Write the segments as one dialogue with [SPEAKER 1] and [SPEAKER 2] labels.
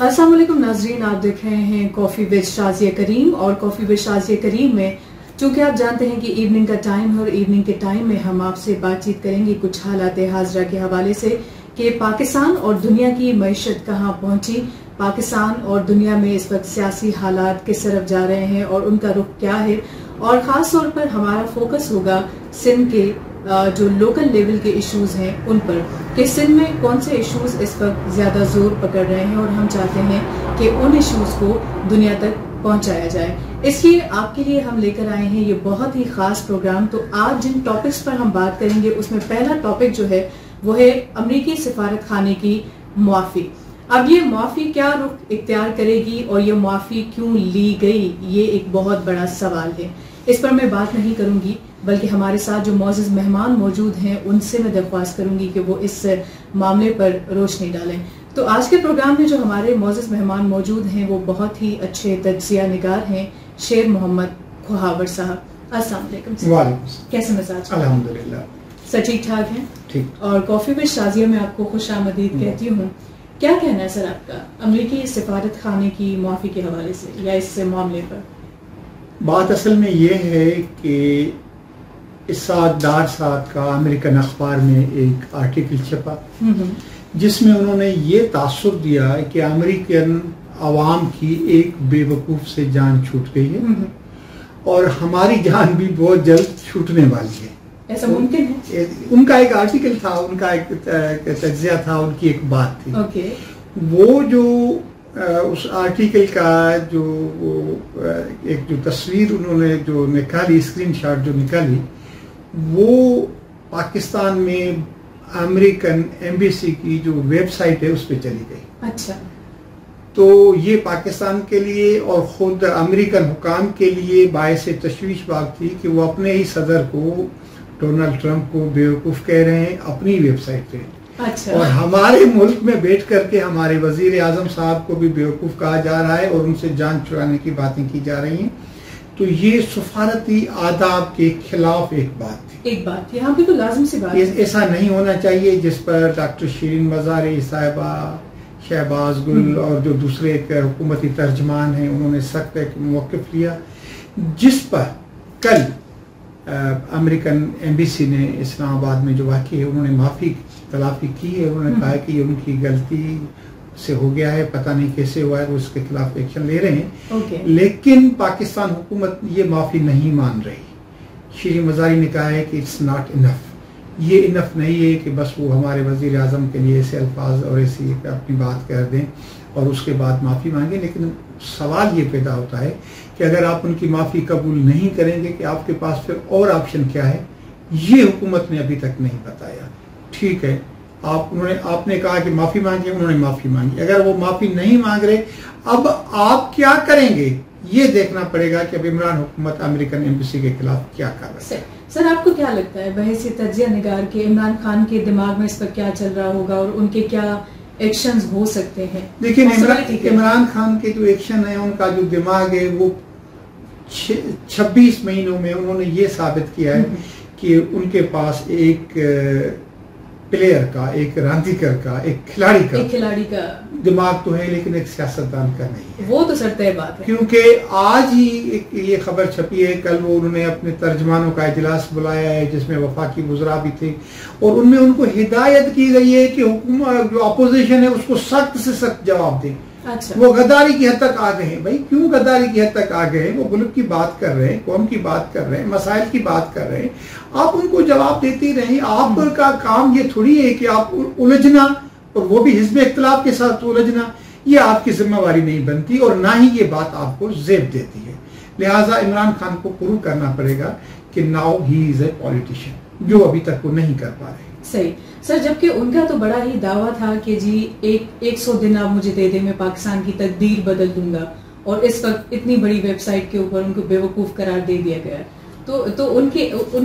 [SPEAKER 1] السلام علیکم ناظرین، آپ دیکھ رہے ہیں کافی وچ شازیہ کریم، اور کافی وچ شازیہ کریم میں چونکہ آپ جانتے ہیں کہ ایوننگ کا ٹائم ہے، اور ایوننگ کے ٹائم میں ہم آپ سے بات چیت کریں گے کچھ حالات حاضرہ کے حوالے سے کہ پاکستان اور دنیا کی معیشت کہاں پہنچی، پاکستان اور دنیا میں اس وقت سیاسی حالات کس طرف جا رہے ہیں اور ان کا رخ کیا ہے، اور خاص طور پر ہمارا فوکس ہوگا سندھ کے جو لوکل لیول کے ایشوز ہیں ان پر، کہ سندھ میں کون سے ایشوز اس وقت زیادہ زور پکڑ رہے ہیں، اور ہم چاہتے ہیں کہ ان ایشوز کو دنیا تک پہنچایا جائے۔ اس لیے آپ کے لیے ہم لے کر آئے ہیں یہ بہت ہی خاص پروگرام۔ تو آج جن ٹاپکس پر ہم بات کریں گے اس میں پہلا ٹاپک جو ہے وہ ہے امریکی سفارت خانے کی معافی۔ اب یہ معافی کیا رخ اختیار کرے گی اور یہ معافی کیوں لی گئی، یہ ایک بہت بڑا سوال ہے۔ اس پر میں بات نہیں کروں گی، بلکہ ہمارے ساتھ جو معزز مہمان موجود ہیں ان سے میں درخواست کروں گی کہ وہ اس معاملے پر روشنی ڈالیں۔ تو آج کے پروگرام میں جو ہمارے معزز مہمان موجود ہیں وہ بہت ہی اچھے تجزیہ نگار ہیں، شیر محمد کھوہاور صاحب۔ السلام علیکم۔
[SPEAKER 2] وعلیکم۔
[SPEAKER 1] کیسے مزاج؟
[SPEAKER 2] الحمدللہ
[SPEAKER 1] سر ٹھیک ٹھاک ہیں؟
[SPEAKER 2] ٹھیک۔
[SPEAKER 1] اور کافی وچ شازیہ میں آپ کو خوش آمدید کہتی ہوں۔ کیا کہنا ہے سر آپ کا امریکی سفارت خانے کی معافی کے حوالے سے یا اس معاملے پر؟
[SPEAKER 2] بات اصل میں یہ ہے کہ اسحاق ڈار صاحب کا امریکن اخبار میں ایک آرٹیکل چھپا جس میں انہوں نے یہ تاثر دیا کہ امریکن عوام کی ایک بے وقوف سے جان چھوٹ گئی ہے اور ہماری جان بھی بہت جلد چھوٹنے والی ہے۔
[SPEAKER 1] ایسا ممکن ہے؟
[SPEAKER 2] ان کا ایک آرٹیکل تھا، ان کا ایک تجزیہ تھا، ان کی ایک بات تھی۔
[SPEAKER 1] اوکے۔
[SPEAKER 2] وہ جو اس آرٹیکل کا جو ایک جو تصویر انہوں نے جو نکالی، اسکرین شاٹ جو نکالی، وہ پاکستان میں امریکن ایمبیسی کی جو ویب سائٹ ہے اس پہ چلی گئی۔
[SPEAKER 1] اچھا۔
[SPEAKER 2] تو یہ پاکستان کے لیے اور خود امریکن حکام کے لیے باعث تشویش بات تھی کہ وہ اپنے ہی صدر کو، ڈونلڈ ٹرمپ کو بیوقوف کہہ رہے ہیں اپنی ویب سائٹ پہ۔
[SPEAKER 1] اچھا۔
[SPEAKER 2] اور ہمارے ملک میں بیٹھ کر کے ہمارے وزیر اعظم صاحب کو بھی بیوقوف کہا جا رہا ہے اور ان سے جان چھڑانے کی باتیں کی جا رہی ہیں۔ تو یہ سفارتی آداب کے خلاف ایک بات تھی۔
[SPEAKER 1] ایک بات یہاں پہ تو لازم سی بات ہے،
[SPEAKER 2] ایسا نہیں ہونا چاہیے، جس پر ڈاکٹر شیرین مزاری صاحبہ، شہباز گل اور جو دوسرے حکومتی ترجمان ہیں انہوں نے سخت ایک موقف لیا، جس پر کل امریکن ایمبیسی نے اسلام آباد میں جو واقع ہے انہوں نے معافی تلافی کی ہے۔ انہوں نے کہا کہ یہ ان کی غلطی سے ہو گیا ہے، پتہ نہیں کیسے ہوا ہے، وہ اس کے خلاف ایکشن لے رہے ہیں۔ لیکن پاکستان حکومت یہ معافی نہیں مان رہی۔ شیرین مزاری نے کہا ہے کہ اٹس ناٹ انف، یہ انف نہیں ہے کہ بس وہ ہمارے وزیر اعظم کے لیے ایسے الفاظ اور ایسی اپنی بات کر دیں اور اس کے بعد معافی مانگیں۔ لیکن سوال یہ پیدا ہوتا ہے کہ اگر آپ ان کی معافی قبول نہیں کریں گے کہ آپ کے پاس پھر اور آپشن کیا ہے، یہ حکومت نے ابھی تک نہیں بتایا۔ ٹھیک ہے، آپ نے کہا کہ معافی مانگے، انہوں نے معافی مانگی، اگر وہ معافی نہیں مانگ رہے اب آپ کیا کریں گے یہ دیکھنا پڑے گا کہ اب عمران حکومت امریکن ایمبیسی کے خلاف کیا کر رہا ہے۔
[SPEAKER 1] سر آپ کو کیا لگتا ہے بحیثیت تجزیہ نگار کے عمران خان کے دماغ میں اس پر کیا چل رہا ہوگا اور ان کے کیا ایکشنز ہو سکتے ہیں؟
[SPEAKER 2] دیکھیں عمران خان کے جو ایکشن ہے، ان کا جو دماغ ہے، وہ 26 مہینوں میں انہوں نے یہ ثابت کیا ہے کہ ان کے پاس ایک پلیئر کا، ایک راندیگر کا، ایک کھلاڑی کا دماغ تو ہے لیکن ایک سیاستدان کا نہیں ہے۔
[SPEAKER 1] وہ تو سر طے بات ہے،
[SPEAKER 2] کیونکہ آج ہی یہ خبر چھپی ہے، کل وہ انہوں نے اپنے ترجمانوں کا اجلاس بلایا ہے جس میں وفاقی وزراء بھی تھے، اور ان میں ان کو ہدایت کی گئی ہے کہ حکومت جو اپوزیشن ہے اس کو سخت سے سخت جواب دیں۔
[SPEAKER 1] اچھا۔
[SPEAKER 2] وہ غداری کی حد تک آ گئے ہیں۔ بھائی کیوں غداری کی حد تک آ گئے ہیں؟ وہ ملک کی بات کر رہے ہیں، قوم کی بات کر رہے ہیں، مسائل کی بات کر رہے ہیں، آپ ان کو جواب دیتی رہیں۔ آپ کا کام یہ تھوڑی ہے کہ آپ الجھنا، اور وہ بھی حزب اختلاف کے ساتھ الجھنا، یہ آپ کی ذمہ داری نہیں بنتی اور نہ ہی یہ بات آپ کو زیب دیتی ہے۔ لہٰذا عمران خان کو پروو کرنا پڑے گا کہ now he is a politician, جو ابھی تک وہ نہیں کر پا رہے۔
[SPEAKER 1] صحیح سر، جبکہ ان کا تو بڑا ہی دعویٰ تھا کہ جی 100 دن آپ مجھے دے دیں، میں پاکستان کی تقدیر بدل دوں گا، اور اس وقت اتنی بڑی ویب سائٹ کے اوپر ان کو بیوقوف قرار دے دیا گیا ہے۔ تو ان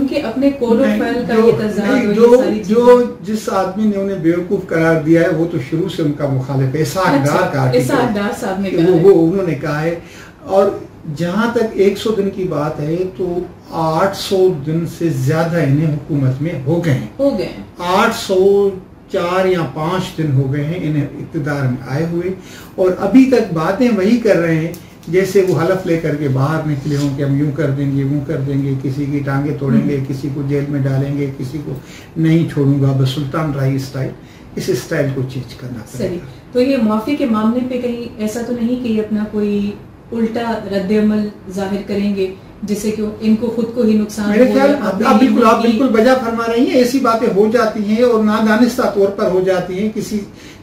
[SPEAKER 1] کے اپنے کول آف فیل کا یہ تضاد،
[SPEAKER 2] جو جس آدمی نے انہیں بیوقوف قرار دیا ہے وہ تو شروع سے ان کا مخالف ہے، اسحاق ڈار
[SPEAKER 1] صاحب نے کہا،
[SPEAKER 2] وہ انہوں نے کہا ہے۔ اور جہاں تک 100 دن کی بات ہے تو 800 دن سے زیادہ انہیں حکومت میں ہو گئے ہیں۔ 800 4 یا 5 دن ہو گئے ہیں انہیں اقتدار میں آئے ہوئے، اور ابھی تک باتیں وہی کر رہے ہیں جیسے وہ حلف لے کر کے باہر نکلے ہوں کہ ہم یوں کر دیں گے، وہ کر دیں گے، کسی کی ٹانگیں توڑیں گے، کسی کو جیل میں ڈالیں گے، کسی کو نہیں چھوڑوں گا، بس سلطان رائی اسٹائل. اس اسٹائل کو چینج کرنا پڑے گا.
[SPEAKER 1] تو یہ معافی کے معاملے پہ کہیں ایسا تو نہیں کہ یہ اپنا کوئی الٹا رد عمل ظاہر کریں گے جس سے کہ ان کو خود کو ہی نقصان
[SPEAKER 2] میرے خیال آپ بالکل بجا فرما رہی ہیں. ایسی باتیں ہو جاتی ہیں اور نادانستہ طور پر ہو جاتی ہیں. کسی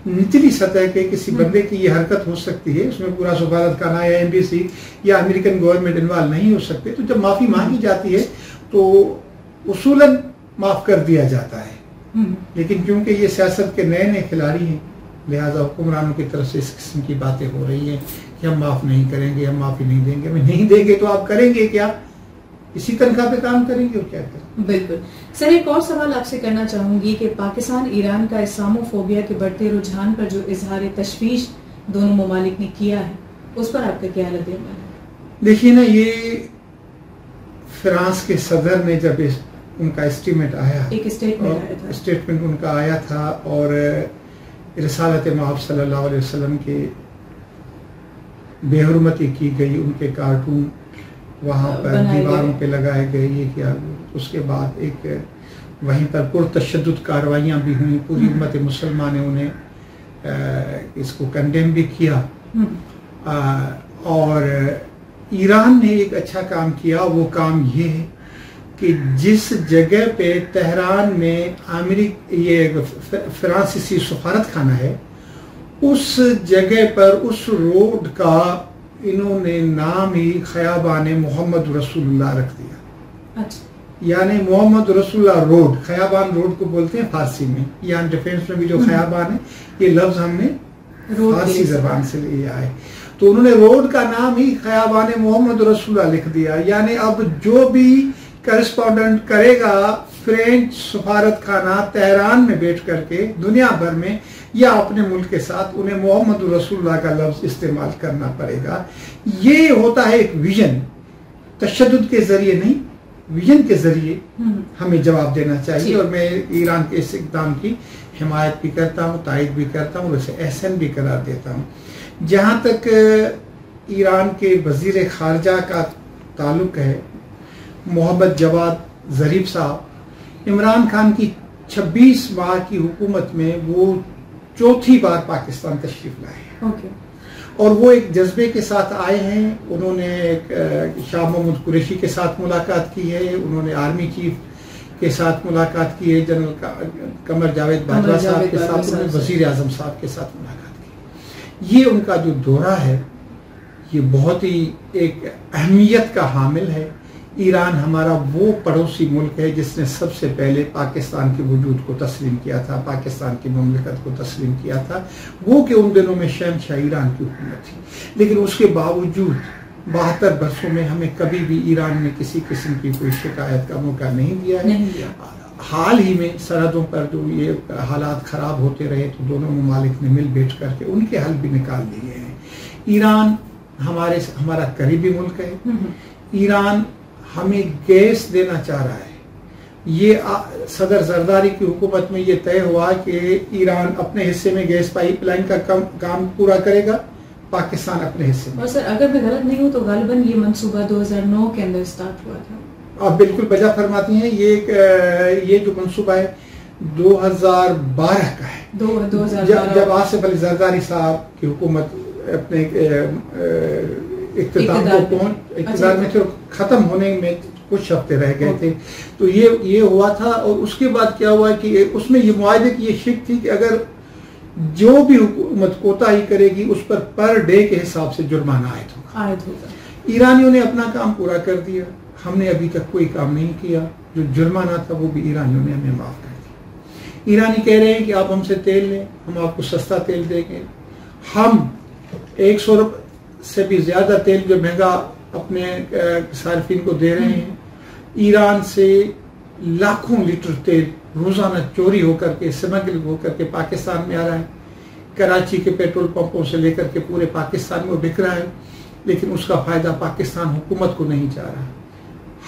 [SPEAKER 2] نچلی سطح کے کسی بندے کی یہ حرکت ہو سکتی ہے، اس میں پورا سفارت خانہ یا ایمبیسی یا امریکن گورنمنٹ انوالو نہیں ہو سکتے. تو جب معافی مانگی جاتی ہے تو اصولاً معاف کر دیا جاتا ہے، لیکن کیونکہ یہ سیاست کے نئے نئے کھلاڑی ہیں لہٰذا حکمرانوں کی طرف سے اس قسم کی باتیں ہو رہی ہیں کہ ہم معاف نہیں کریں گے، ہم معافی نہیں دیں گے. ہمیں نہیں دیں گے تو آپ کریں گے کیا؟ اسی تنخواہ پہ کام کریں گے اور کیا کریں گے.
[SPEAKER 1] بالکل سر، ایک اور سوال آپ سے کرنا چاہوں گی کہ پاکستان ایران کا اسلامو فوبیا کے بڑھتے رجحان پر جو اظہار تشویش دونوں ممالک نے کیا ہے اس پر آپ کا کیا رد عمل ہے؟
[SPEAKER 2] دیکھیے نا، یہ فرانس کے صدر نے جب ان کا اسٹیٹمنٹ آیا،
[SPEAKER 1] ایک
[SPEAKER 2] اسٹیٹمنٹ ان کا آیا تھا اور رسالت مآب صلی اللہ علیہ وسلم کے بے حرمتی کی گئی، ان کے کارٹون وہاں پر دیواروں پہ لگائے گئے، یہ کیا. اس کے بعد ایک وہیں پر پرتشدد کارروائیاں بھی ہوئیں. پوری امت مسلمان نے انہیں اس کو کنڈیم بھی کیا. اور ایران نے ایک اچھا کام کیا. وہ کام یہ ہے کہ جس جگہ پہ تہران میں یہ فرانسیسی سفارت خانہ ہے، اس جگہ پر اس روڈ کا انہوں نے نام ہی خیابان محمد رسول اللہ رکھ دیا. یعنی محمد رسول اللہ روڈ، خیابان روڈ کو بولتے ہیں فارسی میں. یعنی ڈیفینس میں بھی جو خیابان ہے یہ لفظ ہم نے فارسی زبان سے لیا ہے. تو انہوں نے روڈ کا نام ہی خیابان محمد رسول اللہ لکھ دیا. یعنی اب جو بھی کرسپونڈنٹ کرے گا فرینچ سفارت خانہ تہران میں بیٹھ کر کے دنیا بھر میں یا اپنے ملک کے ساتھ، انہیں محمد رسول اللہ کا لفظ استعمال کرنا پڑے گا. یہ ہوتا ہے ایک ویژن. تشدد کے ذریعے نہیں، ویژن کے ذریعے ہمیں جواب دینا چاہیے. اور میں ایران کے اس اقدام کی حمایت بھی کرتا ہوں، تائید بھی کرتا ہوں اور اسے احسن بھی قرار دیتا ہوں. جہاں تک ایران کے وزیر خارجہ کا تعلق ہے، محمد جواد ظریف صاحب، عمران خان کی 26 ماہ کی حکومت میں وہ 4تھی بار پاکستان تشریف لائے ہیں. اور وہ ایک جذبے کے ساتھ آئے ہیں. انہوں نے شاہ محمود قریشی کے ساتھ ملاقات کی ہے، انہوں نے آرمی چیف کے ساتھ ملاقات کی ہے، جنرل قمر جاوید باجوہ صاحب کے ساتھ، انہوں نے وزیر اعظم صاحب کے ساتھ ملاقات کی. یہ ان کا جو دورہ ہے یہ بہت ہی ایک اہمیت کا حامل ہے. ایران ہمارا وہ پڑوسی ملک ہے جس نے سب سے پہلے پاکستان کے وجود کو تسلیم کیا تھا، پاکستان کی مملکت کو تسلیم کیا تھا. وہ کہ ان دنوں میں شہنشاہ ایران کی حکومت تھی، لیکن اس کے باوجود 72 برسوں میں ہمیں کبھی بھی ایران میں کسی قسم کی کوئی شکایت کا موقع نہیں دیا ہے. حال ہی میں سرحدوں پر جو یہ حالات خراب ہوتے رہے تو دونوں ممالک نے مل بیٹھ کر کے ان کے حل بھی نکال دیے ہیں. ایران ہمارا قریبی ملک ہے. ایران ہمیں گیس دینا چاہ رہا ہے. یہ صدر زرداری کی حکومت میں یہ طے ہوا کہ ایران اپنے حصے میں گیس پائپ لائن کا کام پورا کرے گا، پاکستان اپنے حصے میں.
[SPEAKER 1] اور سر اگر میں غلط نہیں ہوں تو غالباً یہ منصوبہ 2009 کے اندر سٹارٹ ہوا تھا.
[SPEAKER 2] آپ بالکل بجا فرماتی ہیں. یہ جو منصوبہ ہے 2012 کا ہے، جب آصف علی زرداری صاحب کی حکومت اپنے اقتدار میں تھے، ختم ہونے میں کچھ ہفتے رہ گئے تھے. تو یہ ہوا تھا. اور اس کے بعد کیا ہوا کہ اس میں یہ معاہدے کی یہ شک تھی کہ اگر جو بھی حکومت کوتاہی کرے گی اس پر ڈے کے حساب سے جرمانہ عائد ہوگا. ایرانیوں نے اپنا کام پورا کر دیا. ہم نے ابھی تک کوئی کام نہیں کیا. جو جرمانہ تھا وہ بھی ایرانیوں نے ہمیں معاف کر دیا. ایرانی کہہ رہے ہیں کہ آپ ہم سے تیل لیں، ہم آپ کو سستا تیل دیں گے. ہم 100 روپے سے بھی زیادہ تیل جو مہنگا اپنے صارفین کو دے رہے ہیں. ایران سے لاکھوں لیٹر تیل روزانہ چوری ہو کر کے، اسمگلنگ ہو کر کے پاکستان میں آ رہا ہے. کراچی کے پیٹرول پمپوں سے لے کر کے پورے پاکستان میں بک رہا ہے، لیکن اس کا فائدہ پاکستان حکومت کو نہیں جا رہا.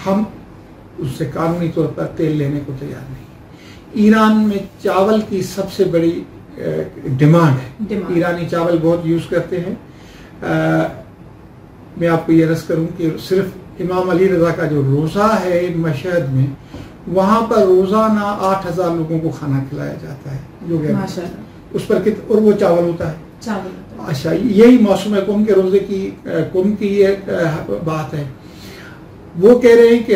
[SPEAKER 2] ہم اس سے قانونی طور پر تیل لینے کو تیار نہیں. ایران میں چاول کی سب سے بڑی ڈیمانڈ ہے. ایرانی چاول بہت یوز کرتے ہیں. میں آپ کو یہ عرض کروں کہ صرف امام علی رضا کا جو روزہ ہے مشہد میں، وہاں پر روزانہ 8000 لوگوں کو کھانا کھلایا جاتا ہے. اس پر اور وہ چاول ہوتا ہے. اچھا، یہی موسم قم کے روزے کی قم کی یہ بات ہے. وہ کہہ رہے ہیں کہ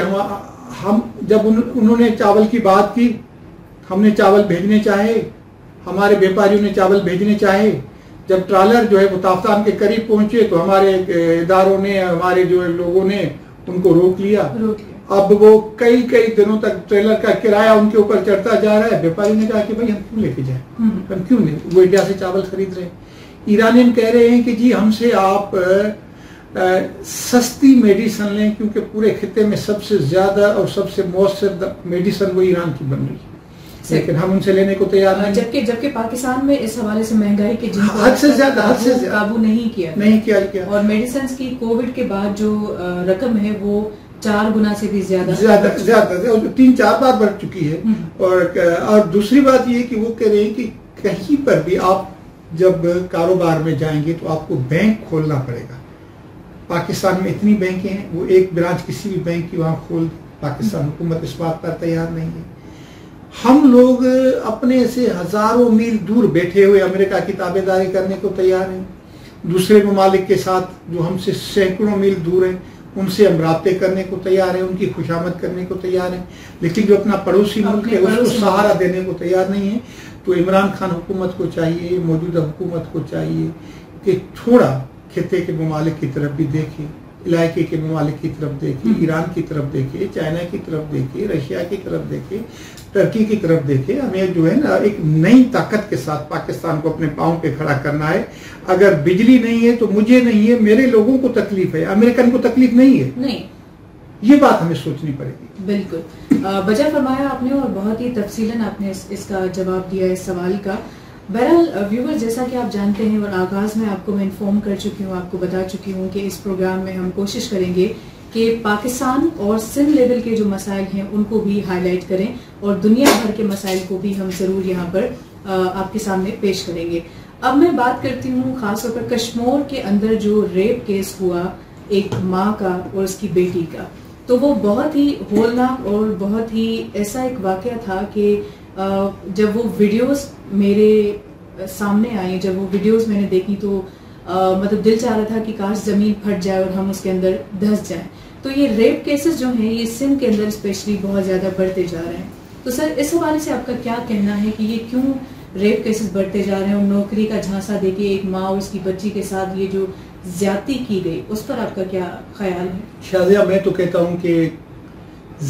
[SPEAKER 2] ہم جب انہوں نے چاول کی بات کی، ہم نے چاول بھیجنے چاہے، ہمارے بیپاریوں نے چاول بھیجنے چاہے. جب ٹرالر جو ہے وہ تافتان کے قریب پہنچے تو ہمارے اداروں نے، ہمارے جو لوگوں نے ان کو روک لیا. اب وہ کئی دنوں تک ٹریلر کا کرایہ ان کے اوپر چڑھتا جا رہا ہے. بیپاری نے کہا کہ بھائی ہم کیوں لے کے جائیں، ہم کیوں لیں. وہ انڈیا سے چاول خرید رہے ہیں. ایرانین کہہ رہے ہیں کہ جی ہم سے آپ سستی میڈیسن لیں، کیونکہ پورے خطے میں سب سے زیادہ اور سب سے مؤثر میڈیسن وہ ایران کی بن رہی ہے، لیکن ہم ان سے لینے کو تیار نہیں.
[SPEAKER 1] جبکہ پاکستان میں اس حوالے سے مہنگائی کے جن
[SPEAKER 2] حد سے زیادہ
[SPEAKER 1] قابو نہیں کیا اور میڈیسنز کی کووڈ کے بعد جو رقم ہے وہ 4 گنا سے بھی زیادہ
[SPEAKER 2] 3-4 بار بڑھ چکی ہے. اور دوسری بات یہ کہ وہ کہہ رہے ہیں کہ کہیں پر بھی آپ جب کاروبار میں جائیں گے تو آپ کو بینک کھولنا پڑے گا. پاکستان میں اتنی بینکیں ہیں، وہ ایک برانچ کسی بھی بینک کی وہاں کھول، پاکستان حکومت اس بات پر تیار نہیں ہے. ہم لوگ اپنے سے ہزاروں میل دور بیٹھے ہوئے امریکہ کی تابع داری کرنے کو تیار ہیں. دوسرے ممالک کے ساتھ جو ہم سے سینکڑوں میل دور ہیں ان سے ہم رابطے کرنے کو تیار ہیں، ان کی خوشامد کرنے کو تیار ہیں، لیکن جو اپنا پڑوسی ملک ہے اس کو سہارا دینے کو تیار نہیں ہے. تو عمران خان حکومت کو چاہیے، موجودہ حکومت کو چاہیے کہ تھوڑا خطے کے ممالک کی طرف بھی دیکھیں، علاقے کے ممالک کی طرف دیکھیں، ایران کی طرف دیکھیں، چائنا کی طرف دیکھیں، رشیا کی طرف دیکھیں، ترکی کی طرف دیکھیں. ہمیں جو ہے نا ایک نئی طاقت کے ساتھ پاکستان کو اپنے پاؤں پہ کھڑا کرنا ہے. اگر بجلی نہیں ہے تو مجھے نہیں ہے، میرے لوگوں کو تکلیف ہے، امریکن کو تکلیف نہیں ہے. یہ بات ہمیں سوچنی پڑے گی.
[SPEAKER 1] بالکل بجا فرمایا آپ نے، اور بہت ہی تفصیلاً آپ نے اس کا جواب دیا اس سوال کا. بہرحال ویور، جیسا کہ آپ جانتے ہیں اور آغاز میں آپ کو میں انفارم کر چکی ہوں، آپ کو بتا چکی ہوں کہ اس پروگرام میں ہم کوشش کریں گے کہ پاکستان اور سندھ لیول کے جو مسائل ہیں ان کو بھی ہائی لائٹ کریں، اور دنیا بھر کے مسائل کو بھی ہم ضرور یہاں پر آپ کے سامنے پیش کریں گے. اب میں بات کرتی ہوں خاص طور پر کشمیر کے اندر جو ریپ کیس ہوا ایک ماں کا اور اس کی بیٹی کا، تو وہ بہت ہی ہولناک اور بہت ہی ایسا ایک واقعہ تھا کہ جب وہ ویڈیوز میرے سامنے آئی، جب وہ ویڈیوز میں نے دیکھی تو مطلب دل چاہ رہا تھا کہ کاش زمین پھٹ جائے اور ہم اس کے اندر دھس جائیں. تو یہ ریپ کیسز جو ہیں یہ سندھ کے اندر اسپیشلی بہت زیادہ بڑھتے جا رہے ہیں. تو سر اس حوالے سے آپ کا کیا کہنا ہے کہ یہ کیوں ریپ کیسز بڑھتے جا رہے ہیں، اور نوکری کا جھانسا دے کے ایک ماں اور اس کی بچی کے ساتھ یہ جو زیادتی کی گئی اس پر آپ کا کیا خیال ہے؟
[SPEAKER 2] شازیہ، میں تو کہتا ہوں کہ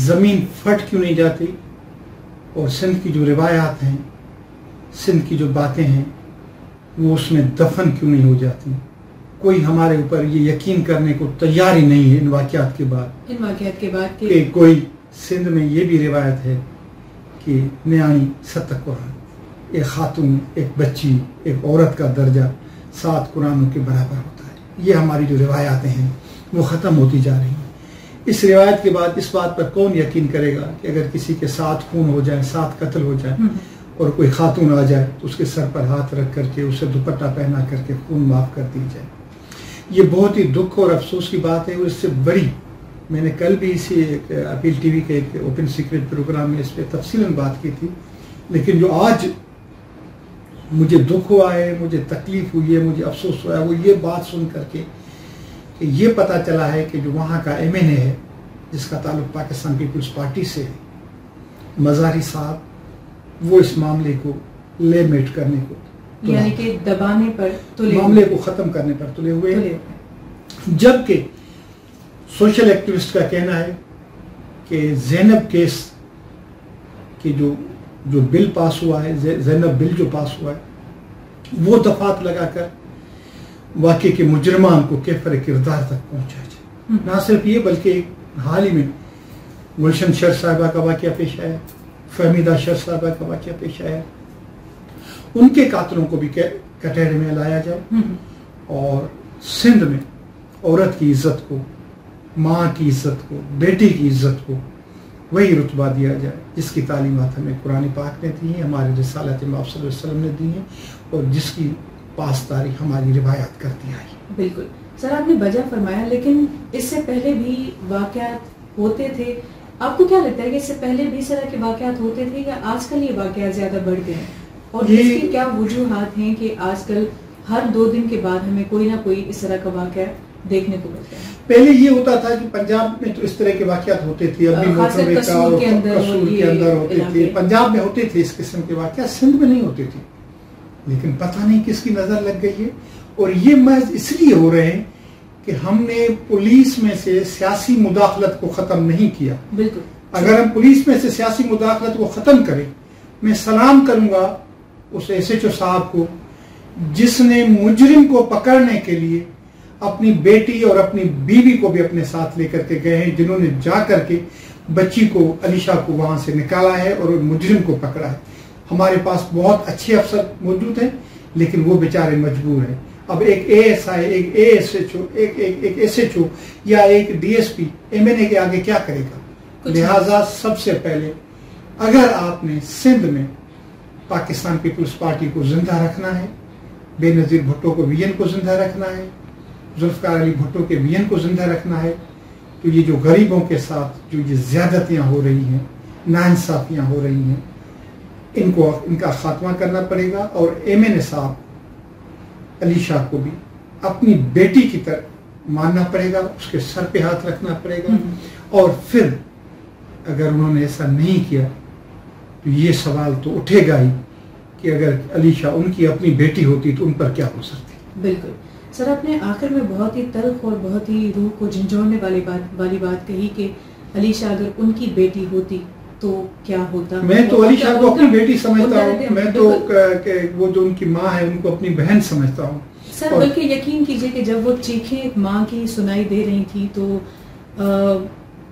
[SPEAKER 2] زمین پھٹ کیوں نہیں جاتی، اور سندھ کی جو روایات ہیں، سندھ کی جو باتیں ہیں، وہ اس میں دفن کیوں نہیں ہو جاتی. کوئی ہمارے اوپر یہ یقین کرنے کو تیار ہی نہیں ہے ان واقعات کے بعد کہ کوئی سندھ میں یہ بھی روایت ہے کہ نیانی 7 قرآن، ایک خاتون، ایک بچی، ایک عورت کا درجہ 7 قرآنوں کے برابر ہوتا ہے. یہ ہماری جو روایاتیں ہیں وہ ختم ہوتی جا رہی ہیں. اس روایت کے بعد اس بات پر کون یقین کرے گا کہ اگر کسی کے 7 خون ہو جائے، 7 قتل ہو جائے، اور کوئی خاتون آ جائے تو اس کے سر پر ہاتھ رکھ کر کے اسے دوپٹہ پہنا کر کے خون معاف کر دی جائے. یہ بہت ہی دکھ اور افسوس کی بات ہے. اور اس سے بڑی، میں نے کل بھی اسی اپیل ٹی وی کے ایک اوپن سیکرٹ پروگرام میں اس پہ تفصیلاً بات کی تھی، لیکن جو آج مجھے دکھ ہوا ہے، مجھے تکلیف ہوئی ہے، مجھے افسوس ہوا ہے، وہ یہ بات سن کر کے کہ یہ پتہ چلا ہے کہ جو وہاں کا ایم این اے ہے جس کا تعلق پاکستان پیپلز پارٹی سے ہے، مزاری صاحب، وہ اس معاملے کو لے میٹ کرنے کو،
[SPEAKER 1] یعنی کہ دبانے پر،
[SPEAKER 2] معاملے کو ختم کرنے پر تلے ہوئے. جبکہ سوشل ایکٹیوسٹ کا کہنا ہے کہ زینب کیس کی جو بل پاس ہوا ہے، زینب بل جو پاس ہوا ہے، وہ دفعات لگا کر واقعے کے مجرمان کو کیفر کردار تک پہنچایا جائے. نہ صرف یہ بلکہ حال ہی میں گلشن شر صاحبہ کا واقعہ پیش آیا، فہمیدہ شر صاحبہ کا واقعہ پیش آیا، ان کے قاتلوں کو بھی کٹہرے میں لایا جائے، اور سندھ میں عورت کی عزت کو، ماں کی عزت کو، بیٹی کی عزت کو وہی رتبہ دیا جائے جس کی تعلیمات ہمیں قرآن پاک نے دی ہیں، ہمارے رسالت مآب صلی اللہ علیہ وسلم نے دی ہیں، اور جس کی پاسداری ہماری روایات کرتی آئی۔
[SPEAKER 1] بالکل سر، آپ نے بجا فرمایا، لیکن اس سے پہلے بھی واقعات ہوتے تھے. آپ کو کیا لگتا ہے کہ اس سے پہلے بھی اس طرح کے واقعات ہوتے تھے یا آج کل یہ واقعات زیادہ بڑھ گئے ہیں؟ اور اس کی کیا وجوہات ہیں کہ آج کل ہر 2 دن کے بعد ہمیں کوئی نہ کوئی اس طرح کا واقعہ دیکھنے کو ملتا ہے؟
[SPEAKER 2] پہلے یہ ہوتا تھا کہ پنجاب میں تو اس طرح کے واقعات ہوتے تھے، اب بھی
[SPEAKER 1] قصور کے اندر
[SPEAKER 2] ہوتے تھے، پنجاب میں ہوتے تھے اس قسم کے واقعات، سندھ میں نہیں ہوتے تھے. لیکن پتہ نہیں کس کی نظر لگ گئی ہے، اور یہ محض اس لیے ہو رہے ہیں کہ ہم نے پولیس میں سے سیاسی مداخلت کو ختم نہیں کیا.
[SPEAKER 1] بالکل،
[SPEAKER 2] اگر ہم پولیس میں سے سیاسی مداخلت کو ختم کریں، میں سلام کروں گا اس ایس ایچ او صاحب کو جس نے مجرم کو پکڑنے کے لیے اپنی بیٹی اور اپنی بیوی کو بھی اپنے ساتھ لے کر کے گئے ہیں، جنہوں نے جا کر کے بچی کو، علیشہ کو وہاں سے نکالا ہے اور مجرم کو پکڑا ہے. ہمارے پاس بہت اچھے افسر موجود ہیں لیکن وہ بیچارے مجبور ہیں. اب ایک اے ایس آئی، ایک اے ایس ایچ او، ایک ایس ایچ او یا ایک D S P M N A کے آگے کیا کرے گا؟ لہٰذا سب سے پہلے اگر آپ نے سندھ میں پاکستان پیپلز پارٹی کو زندہ رکھنا ہے، بے نظیر بھٹو کو ویژن کو زندہ رکھنا ہے، ذوالفقار علی بھٹو کے ویژن کو زندہ رکھنا ہے، تو یہ جو غریبوں کے ساتھ جو یہ زیادتیاں ہو رہی ہیں، ناانصافیاں ہو رہی ہیں، ان کا خاتمہ کرنا پڑے گا. اور ایم این اے صاحب علیشہ کو بھی اپنی بیٹی کی طرح ماننا پڑے گا، اس کے سر پہ ہاتھ رکھنا پڑے گا. اور پھر اگر انہوں نے ایسا نہیں کیا تو یہ سوال تو اٹھے گا ہی کہ اگر علیشہ ان کی اپنی بیٹی ہوتی تو ان پر کیا ہو سکتی.
[SPEAKER 1] بالکل سر، آپ نے آخر میں بہت ہی تلخ اور بہت ہی روح کو جھنجھوڑنے والی بات کہی کہ علیشہ اگر ان کی بیٹی ہوتی تو کیا ہوتا.
[SPEAKER 2] میں تو علیشہ کو اپنی بیٹی سمجھتا ہوں، میں تو وہ جو ان کی ماں ہے ان کو اپنی بہن سمجھتا ہوں.
[SPEAKER 1] سر بلکہ یقین کیجئے کہ جب وہ چیخیں ایک ماں کی سنائی دے رہی تھی تو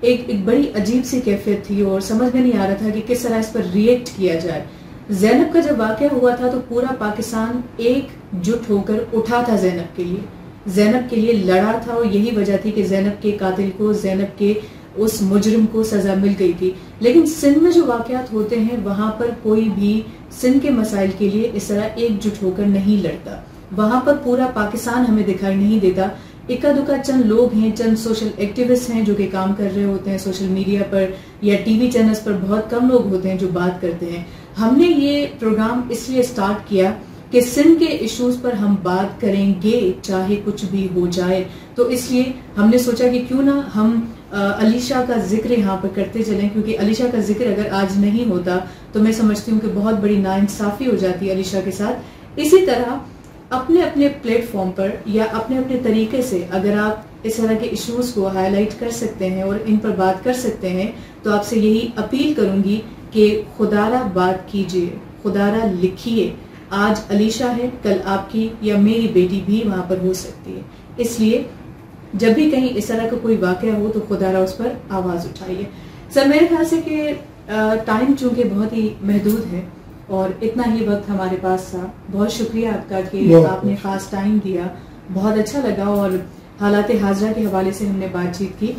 [SPEAKER 1] ایک بڑی عجیب سی کیفیت تھی اور سمجھ میں نہیں آ رہا تھا کہ کس طرح اس پر ریئیکٹ کیا جائے. زینب کا جب واقعہ ہوا تھا تو پورا پاکستان ایک جٹ ہو کر اٹھا تھا زینب کے لیے لڑا تھا، اور یہی وجہ تھی کہ زینب کے قاتل کو، زینب کے اس مجرم کو سزا مل گئی تھی. لیکن سندھ میں جو واقعات ہوتے ہیں وہاں پر کوئی بھی سندھ کے مسائل کے لیے اس طرح ایک جٹ ہو کر نہیں لڑتا. وہاں پر پورا پاکستان ہمیں دکھائی نہیں دیتا. اکا دکا چند لوگ ہیں، چند سوشل ایکٹیوسٹ ہیں جو کہ کام کر رہے ہوتے ہیں سوشل میڈیا پر یا ٹی وی چینلز پر. بہت کم لوگ ہوتے ہیں جو بات کرتے ہیں. ہم نے یہ پروگرام اس لیے سٹارٹ کیا کہ سندھ کے ایشوز پر ہم بات کریں گے چاہے کچھ بھی ہو جائے. تو اس لیے ہم نے سوچا کہ کیوں نہ ہم علیشہ کا ذکر یہاں پر کرتے چلیں، کیونکہ علیشہ کا ذکر اگر آج نہیں ہوتا تو میں سمجھتی ہوں کہ بہت بڑی ناانصافی ہو جاتی ہے علیشہ کے ساتھ. اسی طرح اپنے اپنے پلیٹ فارم پر یا اپنے اپنے طریقے سے اگر آپ اس طرح کے ایشوز کو ہائی لائٹ کر سکتے ہیں اور ان پر بات کر سکتے ہیں تو آپ سے یہی اپیل کروں گی کہ خدا را بات کیجئے، خدا را لکھیے. آج علیشہ ہے، کل آپ کی یا میری بیٹی بھی وہاں پر ہو سکتی ہے. اس لیے جب بھی کہیں اس طرح کا کوئی واقعہ ہو تو خدا را اس پر آواز اٹھائیے. سر میرے خیال سے کہ ٹائم چونکہ بہت ہی محدود ہے اور اتنا ہی وقت ہمارے پاس تھا. بہت شکریہ آپ کا کہ آپ نے خاص ٹائم دیا، بہت اچھا لگا اور حالات حاضرہ کے حوالے سے ہم نے بات چیت کی.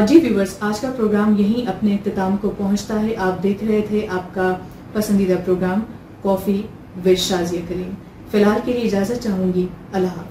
[SPEAKER 1] جی ویورز، آج کا پروگرام یہیں اپنے اختتام کو پہنچتا ہے. آپ دیکھ رہے تھے آپ کا پسندیدہ پروگرام کافی ود شازیہ کریم. فی الحال کے لیے اجازت چاہوں گی. اللہ حافظ.